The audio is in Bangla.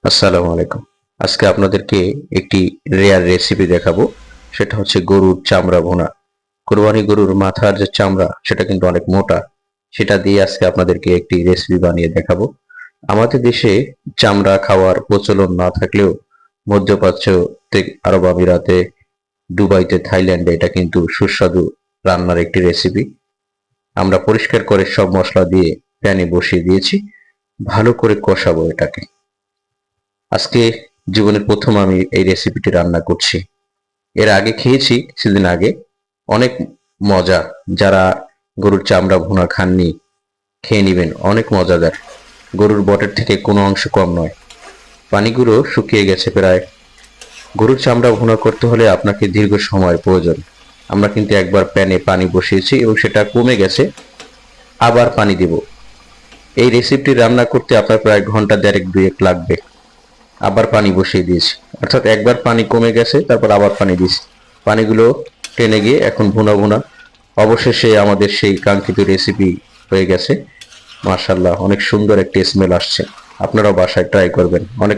আসসালামু আলাইকুম। আজকে আপনাদেরকে একটি রেয়ার রেসিপি দেখাবো। সেটা হচ্ছে গরুর চামড়া ভুনা। কোরবানি গরুর মাথার যে চামড়া সেটা কিন্তু অনেক মোটা। সেটা দিয়ে আজকে আপনাদেরকে একটি রেসিপি বানিয়ে দেখাবো। আমাদের দেশে চামড়া খাওয়ার প্রচলন না থাকলেও মধ্যপ্রাচ্য, আরব আমিরাতে, দুবাইতে, থাইল্যান্ডে এটা কিন্তু সুস্বাদু রান্নার একটি রেসিপি। আমরা পরিষ্কার করে সব মশলা দিয়ে প্যানে বসিয়ে দিয়েছি। ভালো করে কষাবো এটাকে। আজকে জীবনের প্রথম আমি এই রেসিপিটি রান্না করছি। এর আগে খেয়েছি কিছুদিন আগে, অনেক মজা। যারা গরুর চামড়া ভুনা খাননি খেয়ে নিবেন, অনেক মজাদার। গরুর বটের থেকে কোনো অংশ কম নয়। পানিগুলো শুকিয়ে গেছে প্রায়। গরুর চামড়া ভুনা করতে হলে আপনাকে দীর্ঘ সময়ের প্রয়োজন। আমরা কিন্তু একবার প্যানে পানি বসিয়েছি এবং সেটা কমে গেছে, আবার পানি দেব। এই রেসিপিটি রান্না করতে আপনার প্রায় ঘন্টা দেড়েক দুয়েক লাগবে। আবার পানি বসিয়ে দিয়েছি, অর্থাৎ একবার পানি কমে গেছে, তারপর আবার পানি দিয়েছি। পানিগুলো টেনে গিয়ে এখন ভুনা ভুনা। অবশেষে আমাদের সেই কাঙ্ক্ষিত রেসিপি হয়ে গেছে। মাশাআল্লাহ, অনেক সুন্দর একটি স্মেল আসছে। আপনারাও বাসায় ট্রাই করবেন। অনেক